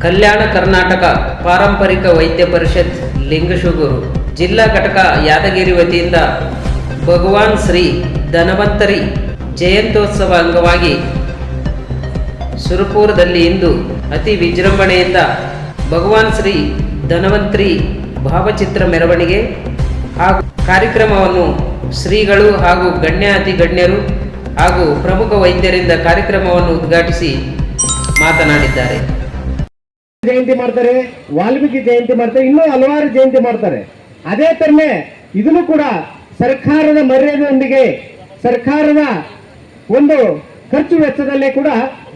ಕಲ್ಯಾಣ ಕರ್ನಾಟಕ ಪಾರಂಪರಿಕ ವೈದ್ಯ ಪರಿಷತ್ ಲಿಂಗಶೂಗೂರು ಜಿಲ್ಲಾ ಘಟಕ ಯಾದಗಿರಿ ವತಿಯಿಂದ ಭಗವಾನ್ ಶ್ರೀ ಧನ್ವಂತರಿ ಜಯಂತ್ಯೋತ್ಸವ ಅಂಗವಾಗಿ ಸುರಪುರದಲ್ಲಿ ಇಂದು ಅತಿ ವಿಜೃಂಭಣೆಯಿಂದ ಭಗವಾನ್ ಶ್ರೀ ಧನ್ವಂತರಿ ಭಾವಚಿತ್ರ ಮೆರವಣಿಗೆ ಹಾಗೂ ಕಾರ್ಯಕ್ರಮವನ್ನು ಶ್ರೀಗಳು ಹಾಗೂ ಅತಿ ಗಣ್ಯರು ಹಾಗೂ ಪ್ರಮುಖ ವೈದ್ಯರಿಂದ ಕಾರ್ಯಕ್ರಮವನ್ನು ಉದ್ಘಾಟಿಸಿ ಮಾತನಾಡಿದ್ದಾರೆ. ಜಯಂತಿ ಮಾಡ್ತಾರೆ, ವಾಲ್ಮೀಕಿ ಜಯಂತಿ ಮಾಡ್ತಾರೆ, ಇನ್ನೂ ಹಲವಾರು ಜಯಂತಿ ಮಾಡ್ತಾರೆ. ಅದೇ ತರನೇ ಇದನ್ನು ಕೂಡ ಸರ್ಕಾರದ ಮರ್ಯಾದೆಯೊಂದಿಗೆ ಸರ್ಕಾರದ ಒಂದು ಖರ್ಚು ವೆಚ್ಚದಲ್ಲೇ ಕೂಡ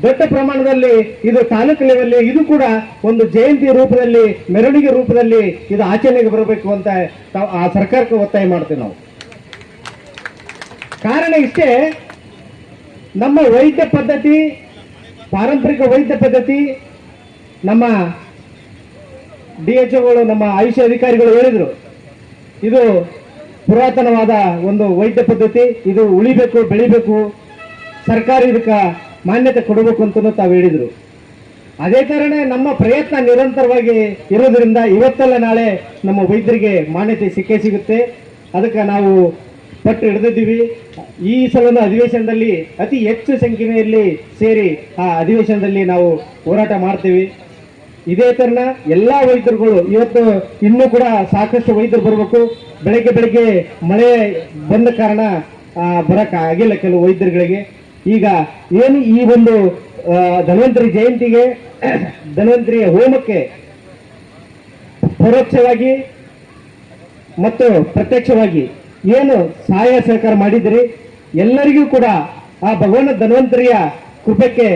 ದೊಡ್ಡ ಪ್ರಮಾಣದಲ್ಲಿ ಇದು ತಾಲೂಕು ಲೆವೆಲ್ ಇದು ಕೂಡ ಒಂದು ಜಯಂತಿ ರೂಪದಲ್ಲಿ ಮೆರವಣಿಗೆ ರೂಪದಲ್ಲಿ ಇದು ಆಚರಣೆಗೆ ಬರಬೇಕು ಅಂತ ಆ ಸರ್ಕಾರಕ್ಕೆ ಒತ್ತಾಯ ಮಾಡ್ತೇವೆ ನಾವು. ಕಾರಣ ಇಷ್ಟೇ, ನಮ್ಮ ವೈದ್ಯ ಪದ್ಧತಿ ಪಾರಂಪರಿಕ ವೈದ್ಯ ಪದ್ಧತಿ ನಮ್ಮ DHOಗಳು ನಮ್ಮ ಆಯುಷ್ ಅಧಿಕಾರಿಗಳು ಹೇಳಿದರು, ಇದು ಪುರಾತನವಾದ ಒಂದು ವೈದ್ಯ ಪದ್ಧತಿ, ಇದು ಉಳಿಬೇಕು, ಬೆಳಿಬೇಕು, ಸರ್ಕಾರ ಇದಕ್ಕೆ ಮಾನ್ಯತೆ ಕೊಡಬೇಕು ಅಂತ ತಾವು ಹೇಳಿದರು. ಅದೇ ಕಾರಣ ನಮ್ಮ ಪ್ರಯತ್ನ ನಿರಂತರವಾಗಿ ಇರೋದ್ರಿಂದ ಇವತ್ತಲ್ಲ ನಾಳೆ ನಮ್ಮ ವೈದ್ಯರಿಗೆ ಮಾನ್ಯತೆ ಸಿಕ್ಕೇ ಸಿಗುತ್ತೆ. ಅದಕ್ಕೆ ನಾವು ಪಟ್ಟು ಹಿಡಿದಿದ್ದೀವಿ. ಈ ಸಲದ ಅಧಿವೇಶನದಲ್ಲಿ ಅತಿ ಹೆಚ್ಚು ಸಂಖ್ಯೆಯಲ್ಲಿ ಸೇರಿ ಆ ಅಧಿವೇಶನದಲ್ಲಿ ನಾವು ಹೋರಾಟ ಮಾಡ್ತೀವಿ. ಇದೇ ತರನ ಎಲ್ಲ ವೈದ್ಯರುಗಳು ಇವತ್ತು ಇನ್ನೂ ಕೂಡ ಸಾಕಷ್ಟು ವೈದ್ಯರು ಬರಬೇಕು. ಬೆಳಗ್ಗೆ ಮಳೆ ಬಂದ ಕಾರಣ ಬರಕ್ಕೆ ಆಗಿಲ್ಲ ಕೆಲವು ವೈದ್ಯರುಗಳಿಗೆ. ಈಗ ಏನು ಈ ಒಂದು ಧನ್ವಂತರಿ ಜಯಂತಿಗೆ ಧನ್ವಂತರಿಯ ಹೋಮಕ್ಕೆ ಪರೋಕ್ಷವಾಗಿ ಮತ್ತು ಪ್ರತ್ಯಕ್ಷವಾಗಿ ಏನು ಸಹಾಯ ಸಹಕಾರ ಮಾಡಿದಿರಿ, ಎಲ್ಲರಿಗೂ ಕೂಡ ಆ ಭಗವಾನ್ ಧನ್ವಂತರಿಯ ಕೃಪೆಗೆ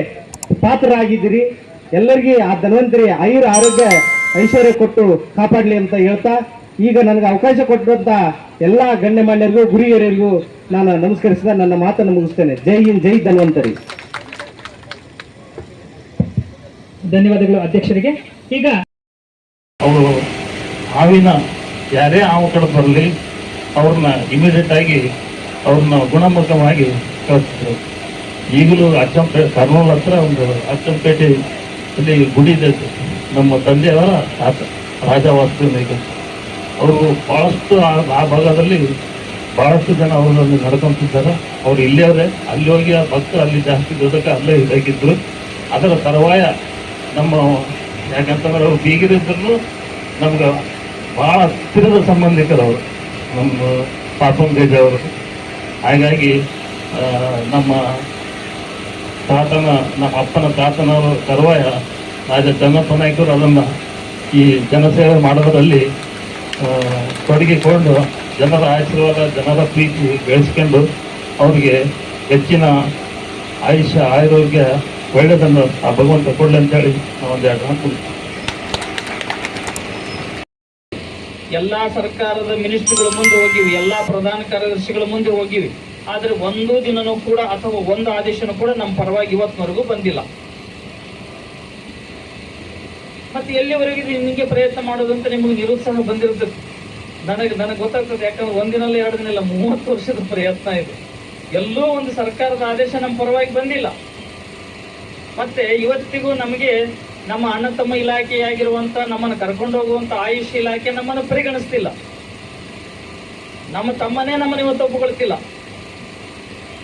ಪಾತ್ರರಾಗಿದ್ದೀರಿ. ಎಲ್ಲರಿಗೂ ಆ ಧನ್ವಂತರಿ ಆರೋಗ್ಯ ಐಶ್ವರ್ಯ ಕೊಟ್ಟು ಕಾಪಾಡಲಿ ಅಂತ ಹೇಳ್ತಾ, ಈಗ ನನಗೆ ಅವಕಾಶ ಕೊಟ್ಟಿರುವಂತ ಎಲ್ಲ ಗಣ್ಯಮಾನ್ಯರಿಗೂ ಗುರಿಯರಿಗೂ ನಾನು ನಮಸ್ಕರಿಸಿದ ನನ್ನ ಮಾತನ್ನು ಮುಗಿಸ್ತೇನೆ. ಜೈ ಹಿಂದ್, ಜೈ ಧನ್ವಂತರಿ. ಧನ್ಯವಾದಗಳು ಅಧ್ಯಕ್ಷರಿಗೆ. ಈಗ ಅವರು ಹಾವಿನ ಯಾರೇ ಹಾವು ಕಡೆ ಬರಲಿ ಅವ್ರನ್ನ ಇಮಿಡಿಯೇಟ್ ಆಗಿ ಅವ್ರನ್ನ ಗುಣಮುಖವಾಗಿ ಕಳಿಸ್ತಾರೆ. ಈಗಲೂ ಕರ್ನೂಲ್ ಹತ್ರ ಒಂದು ಅಚ್ಚಂಪೇಟೆ ಇಲ್ಲಿ ಗುಡಿ ಇದೆ, ನಮ್ಮ ತಂದೆಯವರ ರಾಜ ವಾಸ್ತುನಾಗ. ಅವರು ಬಹಳಷ್ಟು ಆ ಭಾಗದಲ್ಲಿ ಬಹಳಷ್ಟು ಜನ ಅವರನ್ನು ನಡ್ಕೊಂತಿದ್ದಾರೆ. ಅವ್ರು ಇಲ್ಲಿಯವರೇ, ಅಲ್ಲಿ ಹೋಗಿ ಆ ಭಕ್ತರು ಅಲ್ಲಿ ಜಾಸ್ತಿ ದೊಡ್ಡಕ್ಕೆ ಅಲ್ಲೇ ಇದಾಗಿದ್ರು. ಅದರ ತರುವಾಯ ನಮ್ಮ ಯಾಕಂತಂದ್ರೆ ಅವ್ರು ಬೀಗಿರಿದ್ರು ನಮ್ಗೆ ಭಾಳ ಹತ್ತಿರದ ಸಂಬಂಧಿಕರವರು, ನಮ್ಮ ಪಾಪಂಗೇಜ ಅವರು. ಹಾಗಾಗಿ ನಮ್ಮ ಅಪ್ಪನ ತಾತನವರು ತರುವಾಯ ರಾಜ ಚನ್ನಪ್ಪ ನಾಯ್ಕರು ಅದನ್ನು ಈ ಜನಸೇವೆ ಮಾಡೋದರಲ್ಲಿ ತೊಡಗಿಕೊಂಡು ಜನರ ಆಶೀರ್ವಾದ, ಜನರ ಪ್ರೀತಿ ಬೆಳೆಸ್ಕೊಂಡು ಅವ್ರಿಗೆ ಹೆಚ್ಚಿನ ಆಯುಷ್ಯ ಆರೋಗ್ಯ ಒಳ್ಳೆಯದನ್ನು ಆ ಭಗವಂತ ಕೊಡಲಿ ಅಂತೇಳಿ ನಾವೊಂದೆರಡು ಹಾಕ್ತೀವಿ. ಎಲ್ಲ ಸರ್ಕಾರದ ಮಿನಿಸ್ಟ್ರಿಗಳ ಮುಂದೆ ಹೋಗಿವಿ, ಎಲ್ಲ ಪ್ರಧಾನ ಕಾರ್ಯದರ್ಶಿಗಳ ಮುಂದೆ ಹೋಗಿವಿ. ಆದ್ರೆ ಒಂದು ದಿನನೂ ಕೂಡ ಅಥವಾ ಒಂದು ಆದೇಶನೂ ಕೂಡ ನಮ್ಮ ಪರವಾಗಿ ಇವತ್ತಿನವರೆಗೂ ಬಂದಿಲ್ಲ. ಮತ್ತೆ ಎಲ್ಲಿವರೆಗೆ ನಿಮಗೆ ಪ್ರಯತ್ನ ಮಾಡೋದಂತ ನಿಮಗೆ ನಿರುತ್ಸಾಹ ಬಂದಿರ್ತದೆ. ನನಗೆ ಗೊತ್ತಾಗ್ತದೆ. ಯಾಕಂದ್ರೆ ಒಂದಿನಲ್ಲ 2 ದಿನ ಇಲ್ಲ, 30 ವರ್ಷದ ಪ್ರಯತ್ನ ಇದೆ. ಎಲ್ಲೋ ಒಂದು ಸರ್ಕಾರದ ಆದೇಶ ನಮ್ಮ ಪರವಾಗಿ ಬಂದಿಲ್ಲ. ಮತ್ತೆ ಇವತ್ತಿಗೂ ನಮಗೆ ನಮ್ಮ ಅಣ್ಣ ತಮ್ಮ ಇಲಾಖೆಯಾಗಿರುವಂತ ನಮ್ಮನ್ನು ಕರ್ಕೊಂಡು ಹೋಗುವಂತ ಆಯುಷ್ ಇಲಾಖೆ ನಮ್ಮನ್ನು ಪರಿಗಣಿಸ್ತಿಲ್ಲ. ನಮ್ಮ ತಮ್ಮನೇ ನಮ್ಮನ್ನು ಇವತ್ತು ಒಪ್ಪುಗೊಳ್ತಿಲ್ಲ.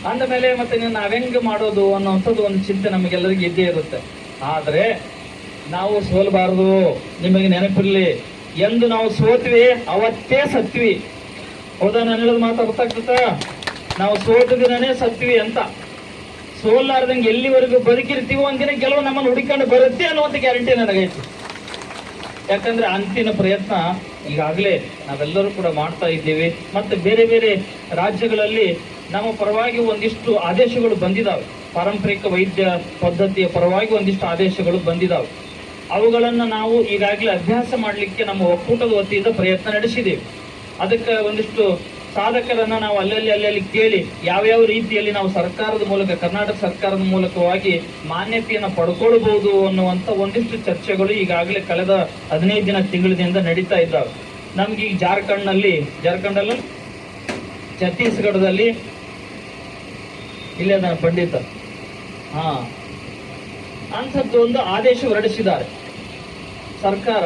ಅಂದ ಮೇಲೆ ಮತ್ತೆ ನಾವೆಂಗ್ ಮಾಡೋದು ಅನ್ನೋಂಥದ್ದು ಒಂದು ಚಿಂತೆ ನಮಗೆಲ್ಲರಿಗೂ ಇದ್ದೇ ಇರುತ್ತೆ. ಆದ್ರೆ ನಾವು ಸೋಲ್ಬಾರ್ದು. ನಿಮಗೆ ನೆನಪಿರ್ಲಿ, ಎಂದು ನಾವು ಸೋತ್ವಿ ಅವತ್ತೇ ಸತ್ವಿ. ಹೌದಾ? ನಾನು ಹೇಳೋದು ಮಾತು ಅರ್ಥ ಆಗ್ತದ? ನಾವು ಸೋತ ದಿನನೇ ಸತ್ವಿ ಅಂತ. ಸೋಲಾರ್ದಂಗೆ ಎಲ್ಲಿವರೆಗೂ ಬದುಕಿರ್ತೀವೋ ಒಂದಿನ ಕೆಲವು ನಮ್ಮನ್ನು ಹುಡುಕೊಂಡು ಬರುತ್ತೆ ಅನ್ನುವಂಥ ಗ್ಯಾರಂಟಿ ನನಗೈತಿ. ಯಾಕಂದ್ರೆ ಅಂತಿಮ ಪ್ರಯತ್ನ ಈಗಾಗಲೇ ನಾವೆಲ್ಲರೂ ಕೂಡ ಮಾಡ್ತಾ ಇದ್ದೀವಿ. ಮತ್ತೆ ಬೇರೆ ಬೇರೆ ರಾಜ್ಯಗಳಲ್ಲಿ ನಮ್ಮ ಪರವಾಗಿ ಒಂದಿಷ್ಟು ಆದೇಶಗಳು ಬಂದಿದ್ದಾವೆ. ಪಾರಂಪರಿಕ ವೈದ್ಯ ಪದ್ಧತಿಯ ಪರವಾಗಿ ಒಂದಿಷ್ಟು ಆದೇಶಗಳು ಬಂದಿದ್ದಾವೆ. ಅವುಗಳನ್ನು ನಾವು ಈಗಾಗಲೇ ಅಭ್ಯಾಸ ಮಾಡಲಿಕ್ಕೆ ನಮ್ಮ ಒಕ್ಕೂಟದ ವತಿಯಿಂದ ಪ್ರಯತ್ನ ನಡೆಸಿದ್ದೇವೆ. ಅದಕ್ಕೆ ಒಂದಿಷ್ಟು ಸಾಧಕರನ್ನ ನಾವು ಅಲ್ಲಲ್ಲಿ ಕೇಳಿ ಯಾವ್ಯಾವ ರೀತಿಯಲ್ಲಿ ನಾವು ಸರ್ಕಾರದ ಮೂಲಕ, ಕರ್ನಾಟಕ ಸರ್ಕಾರದ ಮೂಲಕವಾಗಿ ಮಾನ್ಯತೆಯನ್ನು ಪಡ್ಕೊಳ್ಬಹುದು ಅನ್ನುವಂಥ ಒಂದಿಷ್ಟು ಚರ್ಚೆಗಳು ಈಗಾಗಲೇ ಕಳೆದ 15 ತಿಂಗಳಿಂದ ನಡೀತಾ ಇದ್ದಾವೆ. ನಮ್ಗೆ ಈಗ ಜಾರ್ಖಂಡಲ್ಲಿ ಛತ್ತೀಸ್ಗಢದಲ್ಲಿ ಇಲ್ಲೇ ಪಂಡಿತ ಅಂಥದ್ದು ಒಂದು ಆದೇಶ ಹೊರಡಿಸಿದ್ದಾರೆ. ಸರ್ಕಾರ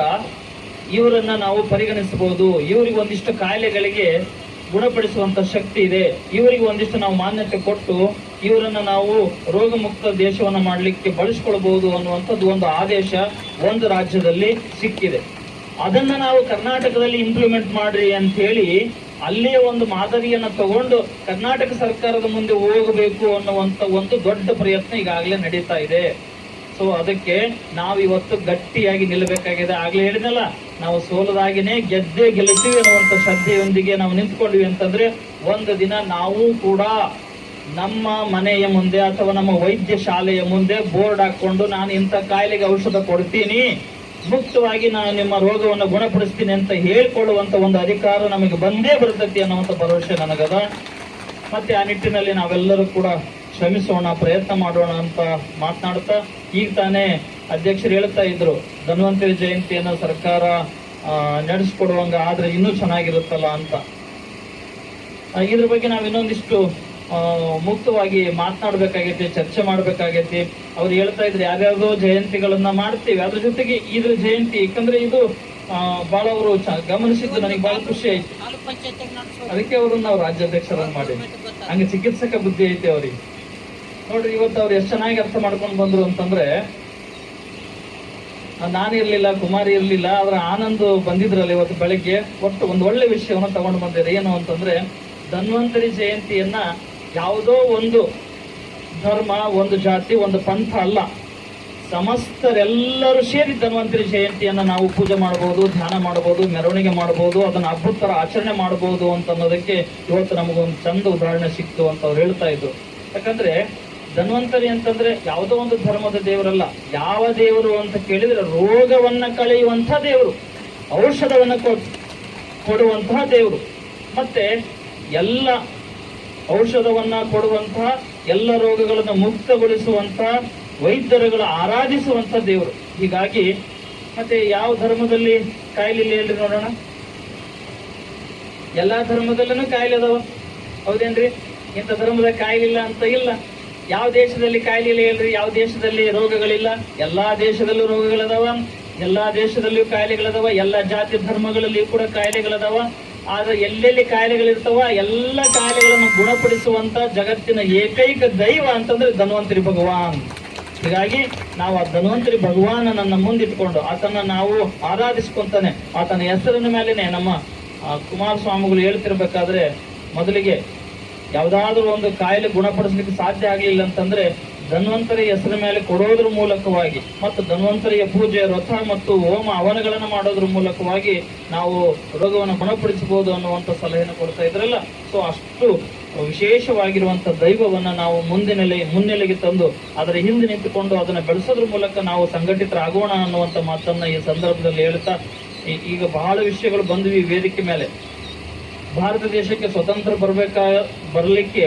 ಇವರನ್ನ ನಾವು ಪರಿಗಣಿಸಬಹುದು, ಇವರಿಗೆ ಒಂದಿಷ್ಟು ಕಾಯಿಲೆಗಳಿಗೆ ಗುಣಪಡಿಸುವಂತ ಶಕ್ತಿ ಇದೆ, ಇವರಿಗೆ ಒಂದಿಷ್ಟು ನಾವು ಮಾನ್ಯತೆ ಕೊಟ್ಟು ಇವರನ್ನ ನಾವು ರೋಗ ಮುಕ್ತ ದೇಶವನ್ನ ಮಾಡಲಿಕ್ಕೆ ಬಳಸ್ಕೊಳ್ಬಹುದು ಅನ್ನುವಂಥದ್ದು ಒಂದು ಆದೇಶ ಒಂದು ರಾಜ್ಯದಲ್ಲಿ ಸಿಕ್ಕಿದೆ. ಅದನ್ನ ನಾವು ಕರ್ನಾಟಕದಲ್ಲಿ ಇಂಪ್ಲಿಮೆಂಟ್ ಮಾಡ್ರಿ ಅಂತ ಹೇಳಿ ಅಲ್ಲಿಯೇ ಒಂದು ಮಾದರಿಯನ್ನ ತಗೊಂಡು ಕರ್ನಾಟಕ ಸರ್ಕಾರದ ಮುಂದೆ ಹೋಗಬೇಕು ಅನ್ನುವಂತ ಒಂದು ದೊಡ್ಡ ಪ್ರಯತ್ನ ಈಗಾಗಲೇ ನಡೀತಾ ಇದೆ. ಸೊ ಅದಕ್ಕೆ ನಾವಿವತ್ತು ಗಟ್ಟಿಯಾಗಿ ನಿಲ್ಲಬೇಕಾಗಿದೆ. ಆಗ್ಲೇ ಹೇಳಿದ್ನಲ್ಲ, ನಾವು ಸೋಲದಾಗಿನೇ ಗೆದ್ದೇ ಗೆಲ್ತೀವಿ ಅನ್ನುವಂಥ ಶ್ರದ್ಧೆಯೊಂದಿಗೆ ನಾವು ನಿಂತ್ಕೊಂಡ್ವಿ ಅಂತಂದ್ರೆ ಒಂದು ದಿನ ನಾವು ಕೂಡ ನಮ್ಮ ಮನೆಯ ಮುಂದೆ ಅಥವಾ ನಮ್ಮ ವೈದ್ಯ ಶಾಲೆಯ ಮುಂದೆ ಬೋರ್ಡ್ ಹಾಕೊಂಡು ನಾನು ಇಂಥ ಕಾಯಿಲೆಗೆ ಔಷಧ ಕೊಡ್ತೀನಿ, ಮುಕ್ತವಾಗಿ ನಾನು ನಿಮ್ಮ ರೋಗವನ್ನು ಗುಣಪಡಿಸ್ತೀನಿ ಅಂತ ಹೇಳ್ಕೊಳ್ಳುವಂತ ಒಂದು ಅಧಿಕಾರ ನಮಗೆ ಬಂದೇ ಬರ್ತೈತಿ ಅನ್ನುವಂಥ ಭರವಸೆ ನನಗದ. ಮತ್ತೆ ಆ ನಿಟ್ಟಿನಲ್ಲಿ ನಾವೆಲ್ಲರೂ ಕೂಡ ಶ್ರಮಿಸೋಣ, ಪ್ರಯತ್ನ ಮಾಡೋಣ ಅಂತ ಮಾತನಾಡ್ತಾ, ಈಗ ತಾನೇ ಅಧ್ಯಕ್ಷರು ಹೇಳ್ತಾ ಇದ್ರು ಧನ್ವಂತರಿ ಜಯಂತಿಯನ್ನು ಸರ್ಕಾರ ನಡೆಸ್ಕೊಡುವಂಗ ಆದ್ರೆ ಇನ್ನೂ ಚೆನ್ನಾಗಿರುತ್ತಲ್ಲ ಅಂತ. ಇದ್ರ ಬಗ್ಗೆ ನಾವು ಇನ್ನೊಂದಿಷ್ಟು ಮುಕ್ತವಾಗಿ ಮಾತನಾಡ್ಬೇಕಾಗೈತಿ, ಚರ್ಚೆ ಮಾಡ್ಬೇಕಾಗೈತಿ. ಅವ್ರು ಹೇಳ್ತಾ ಇದ್ರು ಯಾರ್ಯಾವ್ದೋ ಜಯಂತಿಗಳನ್ನ ಮಾಡ್ತೀವಿ, ಅದ್ರ ಜೊತೆಗೆ ಇದ್ರ ಜಯಂತಿ, ಯಾಕಂದ್ರೆ ಇದು ಬಹಳ ಅವರು ಗಮನಿಸಿದ್ದು ನನಗೆ ಬಹಳ ಖುಷಿ ಆಯ್ತು. ಅದಕ್ಕೆ ಅವ್ರನ್ನ ನಾವು ರಾಜ್ಯಾಧ್ಯಕ್ಷರನ್ನ ಮಾಡಿದ್ವಿ. ಹಂಗೆ ಚಿಕಿತ್ಸಕ ಬುದ್ಧಿ ಐತಿ ಅವ್ರಿಗೆ. ನೋಡ್ರಿ, ಇವತ್ತು ಅವ್ರು ಎಷ್ಟು ಚೆನ್ನಾಗಿ ಅರ್ಥ ಮಾಡ್ಕೊಂಡು ಬಂದ್ರು ಅಂತಂದ್ರೆ, ನಾನಿರ್ಲಿಲ್ಲ, ಕುಮಾರಿ ಇರ್ಲಿಲ್ಲ, ಆದ್ರೆ ಆನಂದ್ ಬಂದಿದ್ರಲ್ಲ ಇವತ್ತು ಬೆಳಗ್ಗೆ. ಒಟ್ಟು ಒಂದು ಒಳ್ಳೆ ವಿಷಯವನ್ನ ತಗೊಂಡು ಬಂದಿದ್ದಾರೆ. ಏನು ಅಂತಂದ್ರೆ, ಧನ್ವಂತರಿ ಜಯಂತಿಯನ್ನ ಯಾವುದೋ ಒಂದು ಧರ್ಮ, ಒಂದು ಜಾತಿ, ಒಂದು ಪಂಥ ಅಲ್ಲ, ಸಮಸ್ತರೆಲ್ಲರೂ ಸೇರಿ ಧನ್ವಂತರಿ ಜಯಂತಿಯನ್ನ ನಾವು ಪೂಜೆ ಮಾಡಬಹುದು, ಧ್ಯಾನ ಮಾಡಬಹುದು, ಮೆರವಣಿಗೆ ಮಾಡಬಹುದು, ಅದನ್ನ ಹಬ್ಬದ ತರ ಆಚರಣೆ ಮಾಡಬಹುದು ಅಂತ ಅನ್ನೋದಕ್ಕೆ ಇವತ್ತು ನಮಗೊಂದು ಚಂದ ಉದಾಹರಣೆ ಸಿಕ್ತು ಅಂತ ಅವ್ರು ಹೇಳ್ತಾ ಇದ್ರು. ಯಾಕಂದ್ರೆ ಧನ್ವಂತರಿ ಅಂತಂದ್ರೆ ಯಾವುದೋ ಒಂದು ಧರ್ಮದ ದೇವರಲ್ಲ. ಯಾವ ದೇವರು ಅಂತ ಕೇಳಿದ್ರೆ ರೋಗವನ್ನ ಕಳೆಯುವಂಥ ದೇವರು, ಔಷಧವನ್ನ ಕೊಡುವಂತಹ ದೇವರು, ಮತ್ತೆ ಎಲ್ಲ ಔಷಧವನ್ನ ಕೊಡುವಂತಹ, ಎಲ್ಲ ರೋಗಗಳನ್ನು ಮುಕ್ತಗೊಳಿಸುವಂತಹ ವೈದ್ಯರುಗಳ ಆರಾಧಿಸುವಂತ ದೇವರು. ಹೀಗಾಗಿ ಮತ್ತೆ ಯಾವ ಧರ್ಮದಲ್ಲಿ ಕಾಯಿಲೆ ಇಲ್ಲ ಹೇಳ್ರಿ ನೋಡೋಣ? ಎಲ್ಲಾ ಧರ್ಮದಲ್ಲೂ ಕಾಯಿಲೆ ಅದಾವ, ಹೌದೇನ್ರಿ? ಇಂಥ ಧರ್ಮದ ಕಾಯಿಲೆ ಇಲ್ಲ ಅಂತ ಇಲ್ಲ. ಯಾವ ದೇಶದಲ್ಲಿ ಕಾಯಿಲೆ ಇಲ್ಲ ಹೇಳ್ರಿ? ಯಾವ ದೇಶದಲ್ಲಿ ರೋಗಗಳಿಲ್ಲ? ಎಲ್ಲಾ ದೇಶದಲ್ಲೂ ರೋಗಗಳದಾವ, ಎಲ್ಲಾ ದೇಶದಲ್ಲಿಯೂ ಕಾಯಿಲೆಗಳದಾವ, ಎಲ್ಲ ಜಾತಿ ಧರ್ಮಗಳಲ್ಲಿಯೂ ಕೂಡ ಕಾಯಿಲೆಗಳದಾವ. ಆದ್ರೆ ಎಲ್ಲೆಲ್ಲಿ ಕಾಯಿಲೆಗಳಿರ್ತಾವ ಎಲ್ಲ ಕಾಯಿಲೆಗಳನ್ನು ಗುಣಪಡಿಸುವಂತ ಜಗತ್ತಿನ ಏಕೈಕ ದೈವ ಅಂತಂದ್ರೆ ಧನ್ವಂತರಿ ಭಗವಾನ್. ಹೀಗಾಗಿ ನಾವು ಆ ಧನ್ವಂತರಿ ಭಗವಾನನನ್ನ ಮುಂದಿಟ್ಕೊಂಡು ಆತನ ನಾವು ಆರಾಧಿಸ್ಕೊಂತಾನೆ, ಆತನ ಹೆಸರಿನ ಮೇಲೆನೆ ನಮ್ಮ ಕುಮಾರಸ್ವಾಮಿಗಳು ಹೇಳ್ತಿರ್ಬೇಕಾದ್ರೆ, ಮೊದಲಿಗೆ ಯಾವ್ದಾದ್ರು ಒಂದು ಕಾಯಿಲೆ ಗುಣಪಡಿಸ್ಲಿಕ್ಕೆ ಸಾಧ್ಯ ಆಗ್ಲಿಲ್ಲ ಅಂತಂದ್ರೆ ಧನ್ವಂತರಿ ಹೆಸರ ಮೇಲೆ ಕೊಡೋದ್ರ ಮೂಲಕವಾಗಿ ಮತ್ತು ಧನ್ವಂತರಿಯ ಪೂಜೆ, ವ್ರತ ಮತ್ತು ಹೋಮ ಹವನಗಳನ್ನು ಮಾಡೋದ್ರ ಮೂಲಕವಾಗಿ ನಾವು ರೋಗವನ್ನು ಗುಣಪಡಿಸಬಹುದು ಅನ್ನುವಂಥ ಸಲಹೆಯನ್ನು ಕೊಡ್ತಾ ಇದ್ರಲ್ಲ. ಸೊ ಅಷ್ಟು ವಿಶೇಷವಾಗಿರುವಂತ ದೈವವನ್ನ ನಾವು ಮುನ್ನೆಲೆಗೆ ತಂದು ಅದರ ಹಿಂದೆ ನಿಂತುಕೊಂಡು ಅದನ್ನ ಬೆಳೆಸೋದ್ರ ಮೂಲಕ ನಾವು ಸಂಘಟಿತರಾಗೋಣ ಅನ್ನುವಂಥ ಮಾತನ್ನ ಈ ಸಂದರ್ಭದಲ್ಲಿ ಹೇಳ್ತಾ, ಈಗ ಬಹಳ ವಿಷಯಗಳು ಬಂದ್ವಿ ವೇದಿಕೆ ಮೇಲೆ. ಭಾರತ ದೇಶಕ್ಕೆ ಸ್ವತಂತ್ರ ಬರಲಿಕ್ಕೆ